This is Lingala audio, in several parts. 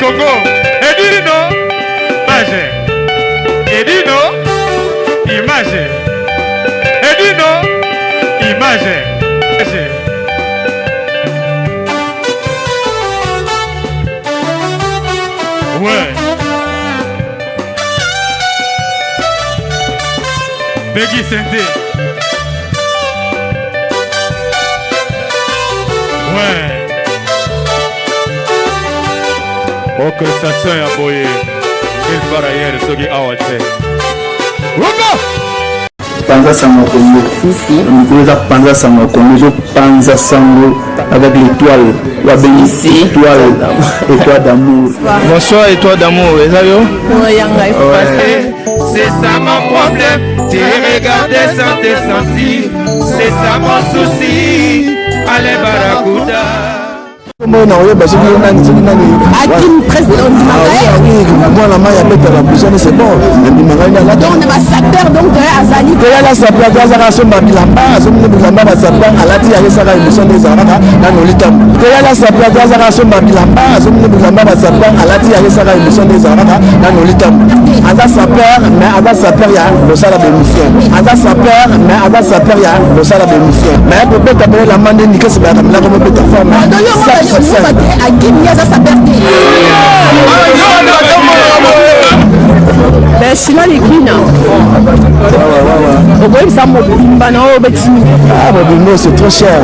Congo. Edino, image. Edino, image. Edino, image. Ouais. Peggy Santé. Ouais. Ok, ça soit à boyer. Il part ailleurs, ce qui a ouaté. Waka! Panza Sango Congo. Si. Nous avons Panza Sango Congo. Nous avons Panza Sango avec l'étoile. Étoile d'amour. Bonsoir, étoile d'amour. C'est ça mon problème. Tu regardais sans te sentir. C'est ça mon souci. Allez, Barakuda. Moi, na oyo baso ni nani Akim président du Magaï. Moi la main ya bête la prison c'est bon. Ndi Magaï là. Donc on va saper donc Azali. Que la saper Azara so babilamba, so ni bilamba ba saper alati ya saka émission des arabes na nolitam. Que la saper Azara so babilamba, so ni bilamba ba saper alati ya saka émission des arabes na nolitam. Aza saper mais aza saper ya le sala de mission. Aza saper mais aza saper ya le sala de mission. Mais pour bête la mande ni que c'est ba la comme bête forme. Ben sinon les clients. Ça c'est trop cher.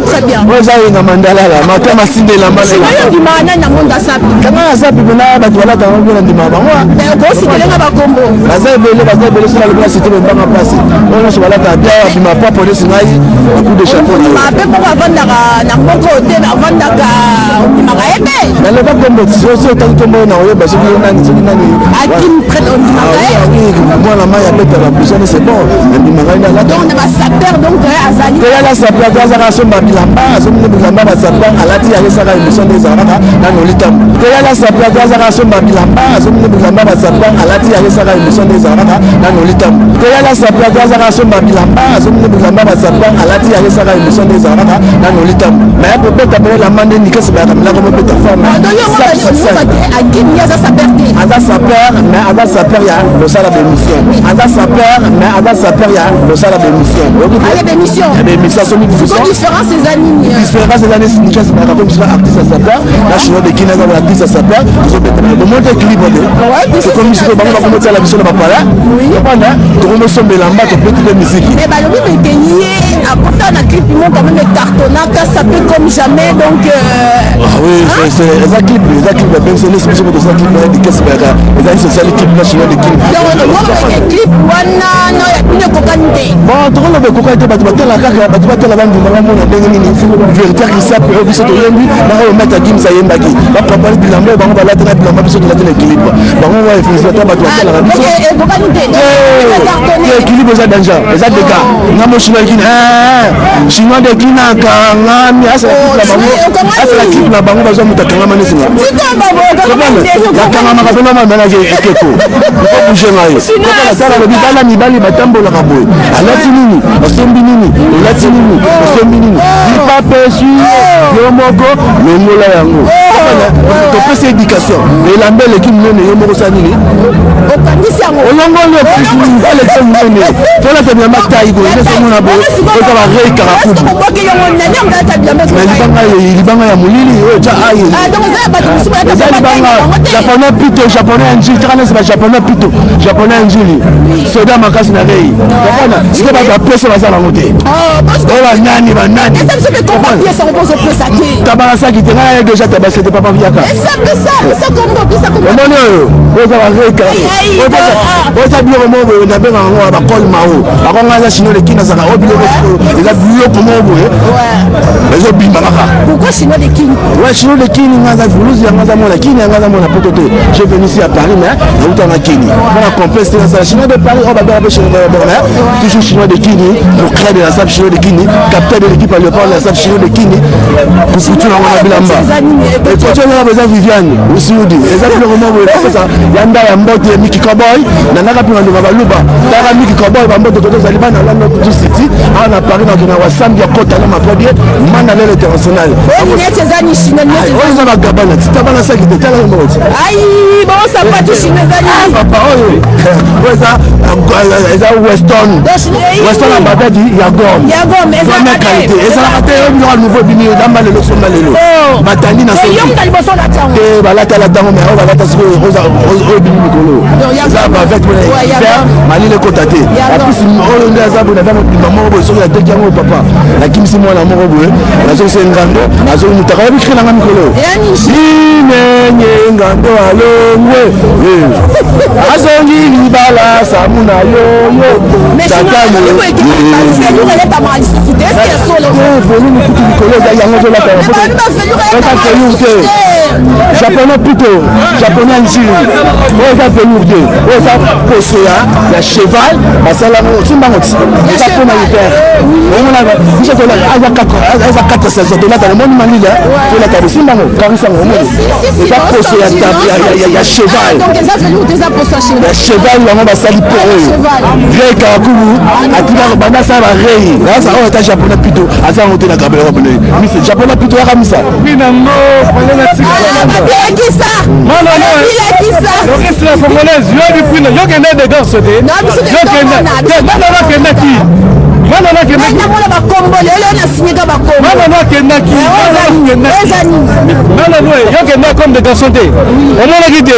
très bien. c'est bon. Donc on va saper donc Azali. La saper Azara so babilamba, so ni bilamba ba saper alati ya saka émission des arabes na nolitam. La saper Azara so babilamba, so ni bilamba ba saper alati ya saka émission des arabes na nolitam. La saper Azara so babilamba, so ni bilamba ba saper alati ya saka émission des arabes na nolitam. Mais pour bête la mande ni que c'est ba comme bête forme. Aza saper mais aza saper ya le sala de mission. Aza saper mais aza saper ya le sala de mission. Allez d'émission. L'émission sont différence ces années. Différence ces années c'est que comme je artiste à saper. Là je suis de Guinée avec l'artiste à saper. Le monde équilibré. C'est comme si on va commencer la mission de papa là. Oui. Voilà. Tout le monde se met là-bas de petite musique. Mais bah le but est gagné. Après ça on a clip ils m'ont quand même cartonnat, ça fait comme jamais donc. Ah oui c'est ça clip bien c'est les spéciaux de ça clip là de qu'est-ce que c'est ça clip national de clip. Donc clip wana no ya une cocanité. Bon tout le monde cocanité la kaka batela bandu na mona ndenge nini vérité qui ça peut biso to yendi na o mettre game ça yembaki ba préparer bilamba ba ba latela bilamba biso to latela équilibre ba on va faire ça ba to la biso et cocanité équilibre ça danger ça dégâts na mo chinois qui chinois de qui na kanga mi asa la clip na bango bazo mutakanga manesi nga la kanga makapema mama na ekeko ko bouger ngai ko la sala le bibala ni bali batambola kaboy alati nini osembi nini olati nini osembi nini pas perçu yo moko longola yango to pesa éducation et la belle équipe nene yo moko sa nini okandisi yango olongolo plus belle équipe nene to la tebia matai go ne somo na bo ko ta ba rei karakubu mais libanga ya mulili o cha ayi donc ça ba tu ba ta japonais pito japonais njili kana c'est japonais pito japonais njili soda makasi na rei comprendre ce que ba pesa ba sala ngote parce que ba nani et ça me fait comprendre ça repose au plus saké tabarasa qui tenait déjà tabasé de papa viaka et ça comme ça comme non on va reka oza biloko moko boye nabenga yango ya bakol mao bakonga aza chino de kini azaka o biloko eza biloko moko boye ezobimba kaka pourquoi chino de kini ouais chino de kini nga aza vuluzi yango aza mona kini yango aza mona poto te je venu ici à Paris mais nautanga kini mona complexe te nasala chino de Paris o babela mpe chino de Bordeaux toujours chino de kini procret de la sable chino de kini capitaine de l'équipe à Léopold la sable chino de kini kufutu nango na bilamba ekoto ezaka eza Viviane usiudi eza biloko moko boye kopesa yanda ya mbote Miki Cowboy nanaka mpe bandunga baluba taka Miki Cowboy bambote koto ezali bana landa kutu city awa na Paris nakena wasambi ya kota na mapodie mana lelo international oyo eza bagabana tita bana saki te tala yo moti papa oyo eza weston ya badadi ya gom première qualité ezalaka te oyo biloko nouveau bimi damba lelo somba lelo batandi na soki te balata ntango mais oyo balata sikoyo oyo bimi mikolo eza bavete malile ekota te apisi oyo nde aza boye naza mobimba moko boye soki ateki yango papa nakimisi mwana moko boye nazokose ngando azomutaka yabikike nanga mikolo inenye ngando alongwe azongi libala samu na yoyo volume kutu mikolo eza yango ozolata japonais plutôt japonais njili oyo eza velour te oyo eza poso ya cheval basalamo simbango ti eza mpona hiver omonaka eza 4 saison tolata omoni malila tolata bosimbango karisango omoni eza poso ya cheval ya cheval yango basali po oyo rei karakulu atika banda asala barei asa oyo ata japonais plutôt aza yango te na kabela japonais mise japonais plutôt yaka misa l'orchestre congolaise yokende de danse te yokenda comme de garçon te omonaki te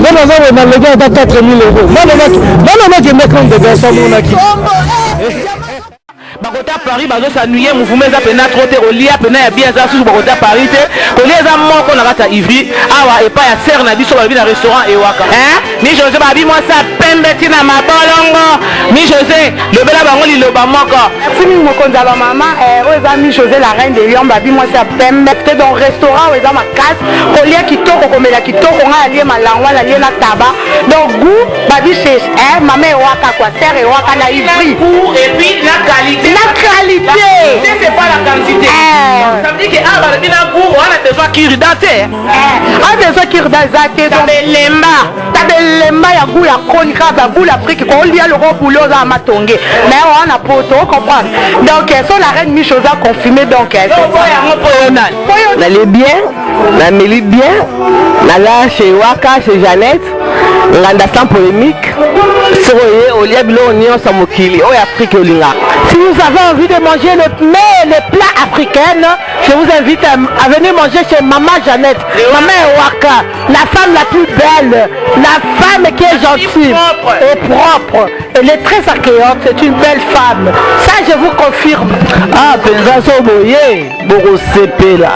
nano aza na lego ata 4 000 euros nano nakenda comme de garçon omonaki bakota Paris bazo s'ennuyer mouvement eza pena trop te kolia pena ya bien eza susu bakota Paris te kolia eza moko na kata Ivry awa epa ya serre na biso babi na restaurant ewaka mi José babi mwasa pembe tina mabolongo mi José lobela bango liloba moko simi mokonzi alo mama oyo eza mi José la reine de Lyon babi mwasa pembe te dans restaurant oyo eza makasi kolia kitoko komela kitoko nga alie malangwa na lie na taba donc goût babi chez mama ewaka kwa serre ewaka na Ivry et puis la qualité. C'est pas la quantité. Ça veut dire que ah bah bien goût on a besoin kirdaté. On a besoin kirdaté donc lemba ya goût ya konika ba goût l'Afrique ko lia le gros boulot za matonge. Mais on a poto comprendre. Donc so la reine Michosa confirmé donc c'est ça. La les bien, la mélite bien, la là chez Waka chez Jeannette, nganda sans polémique. Soye au lieu de l'oignon sans mokili, au Afrique au linga. Si vous avez envie de manger les plats africains, je vous invite à venir manger chez Maman Jeannette, Maman Ewaka, la femme la plus belle, la femme qui est gentille et propre. Elle est très accueillante, c'est une belle femme. Ça, je vous confirme. Ah, pensa boye, boko sepela.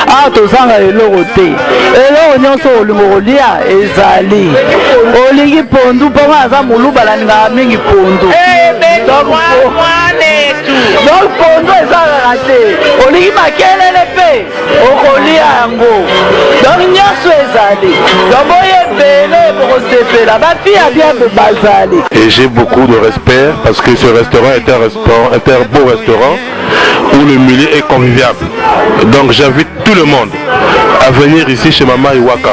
Ah, tozanga elorote. Elo nyonso olimolia ezali. Olingi pondu ponga aza muluba la nga mingi pondu. Donc pondu ezala raté. Olingi makelele pe okolia yango. Donc nyonso ezali. Donc boye bele boko sepela. Ba fille bien de bazali. Et j'ai beaucoup de respect parce que ce restaurant est un beau restaurant où le milieu est convivial. Donc j'invite tout le monde à venir ici chez Maman Ewaka.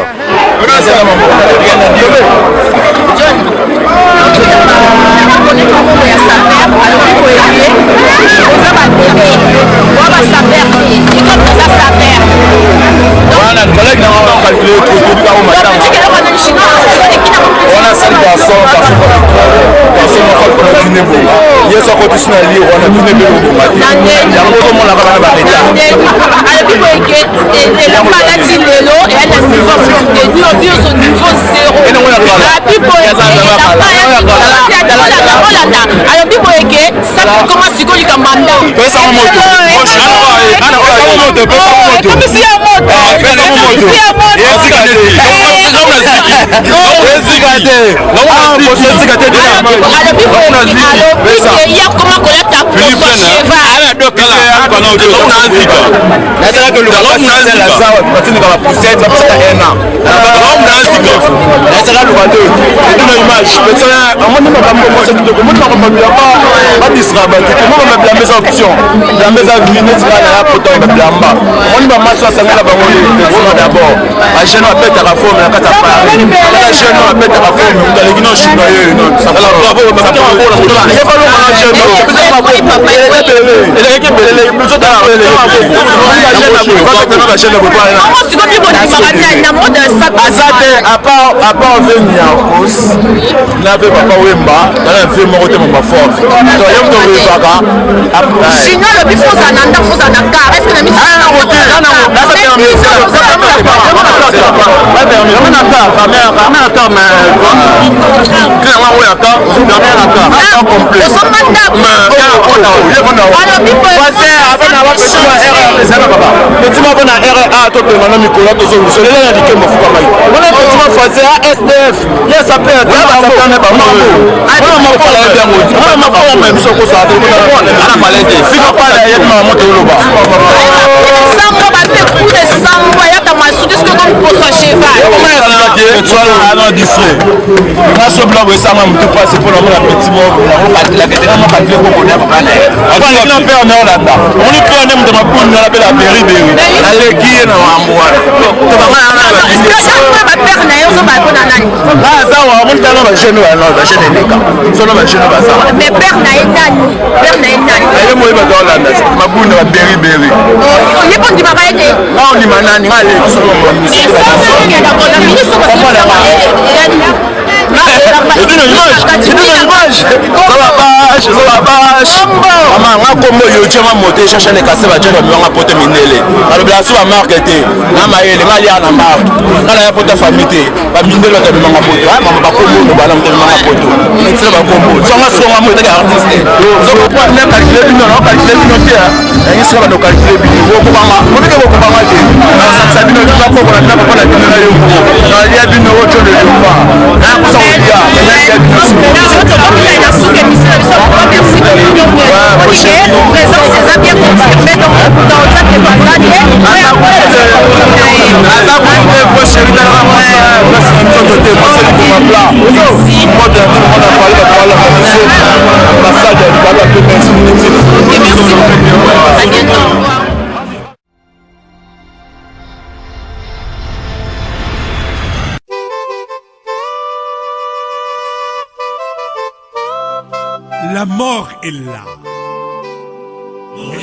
La mort est là.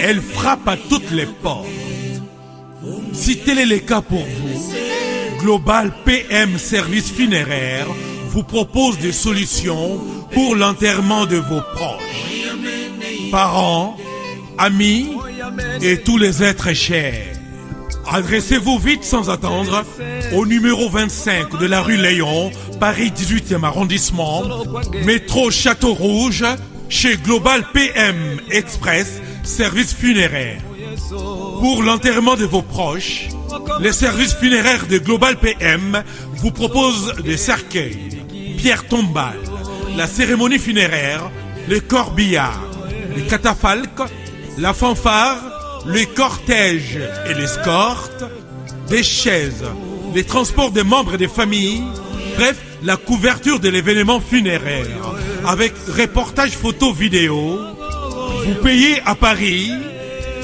Elle frappe à toutes les portes. Si tel est le cas pour vous, Global PM Service Funéraire vous propose des solutions pour l'enterrement de vos proches, parents, amis et tous les êtres chers. Adressez-vous vite sans attendre au numéro 25 de la rue Léon, Paris 18e arrondissement, métro Château Rouge, chez Global PM Express Service Funéraire. Pour l'enterrement de vos proches, les services funéraires de Global PM vous proposent des cercueils, pierres tombales, la cérémonie funéraire, les corbillards, les catafalques, la fanfare, les cortèges et l'escorte, des chaises, les transports des membres des familles, bref, la couverture de l'événement funéraire, avec reportage photo vidéo. Vous payez à Paris.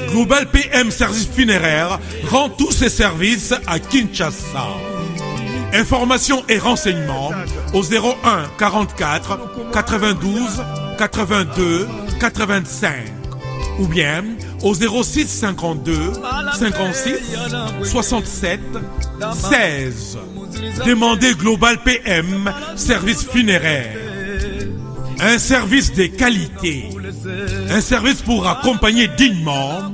Global PM Service Funéraire rend tous ses services à Kinshasa. Informations et renseignements au 01 44 92 82 85 ou bien au 06 52 56 67 16. Demandez Global PM Service Funéraire. Un service de qualité. Un service pour accompagner dignement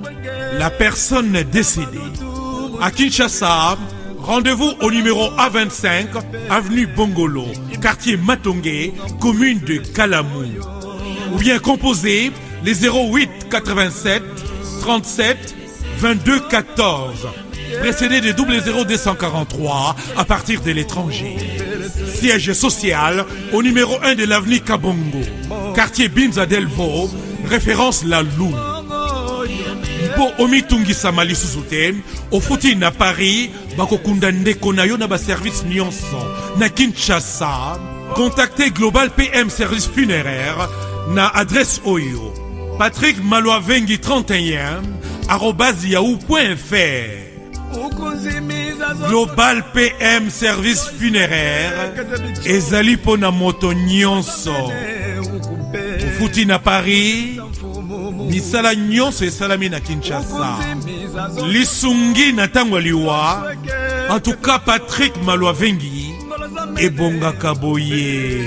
la personne décédée. À Kinshasa, rendez-vous au numéro A25, avenue Bongolo, quartier Matongé, commune de Kalamou. Ou bien composez les 08 87 37 22 14, précédé des 00243 à partir de l'étranger. Siège social au numéro 1 de l'avenue Kabongo. Quartier Binza Delvo, référence La Lune. Po omitungi samali susute, au fouti na Paris, bako kundande konayo na ba service nyonso. Na Kinshasa, contactez Global PM Service Funéraire na adresse Oyo. Patrick Maloavengi 31 @yahoo.fr. Global PM Service Funéraire ezali pona moto nyonso. Fouti na Paris, misala nyonso esalami na Kinshasa. Lisungi na tango liwa. En tout cas, Patrick Maloavengi ebonga kaboye.